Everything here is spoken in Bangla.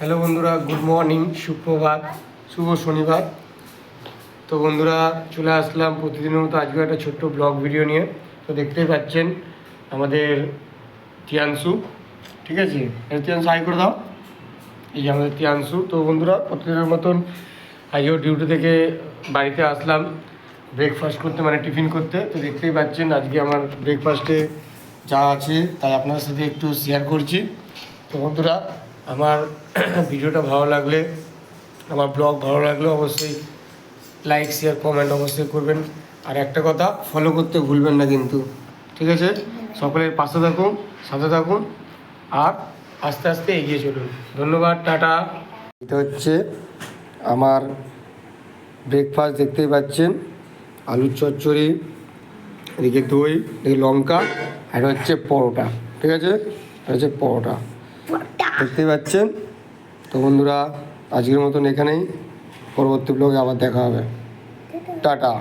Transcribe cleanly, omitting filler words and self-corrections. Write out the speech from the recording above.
হ্যালো বন্ধুরা, গুড মর্নিং, সুপ্রভাত, শুভ শনিবার। তো বন্ধুরা চলে আসলাম প্রতিদিনের মতো আজকে একটা ছোট্ট ব্লগ ভিডিও নিয়ে। তো দেখতেই পাচ্ছেন আমাদের তিয়াংশু, ঠিক আছে, তিয়াংশু হাই করে দাও। এই যে আমাদের তিয়াংশু। তো বন্ধুরা প্রতিদিনের মতন আজকেও ডিউটি থেকে বাড়িতে আসলাম ব্রেকফাস্ট করতে, মানে টিফিন করতে। তো দেখতেই পাচ্ছেন আজকে আমার ব্রেকফাস্টে যা আছে তাই আপনাদের সাথে একটু শেয়ার করছি। তো বন্ধুরা আমার ভিডিওটা ভালো লাগলে, আমার ব্লগ ভালো লাগলে অবশ্যই লাইক শেয়ার কমেন্ট অবশ্যই করবেন। আর একটা কথা, ফলো করতে ভুলবেন না কিন্তু, ঠিক আছে? সকলের পাশে থাকুন, সাথে থাকুন, আর আস্তে আস্তে এগিয়ে চলুন। ধন্যবাদ, টাটা। এটা হচ্ছে আমার ব্রেকফাস্ট, দেখতেই পাচ্ছেন আলুর চচ্চড়ি, এদিকে দই, এদিকে লঙ্কা, আর হচ্ছে পরোটা, ঠিক আছে? এটা হচ্ছে পরোটা, দেখতেই পাচ্ছেন। তো বন্ধুরা আজকের মতন এখানেই, পরবর্তী ব্লগে আবার দেখা হবে। টাটা।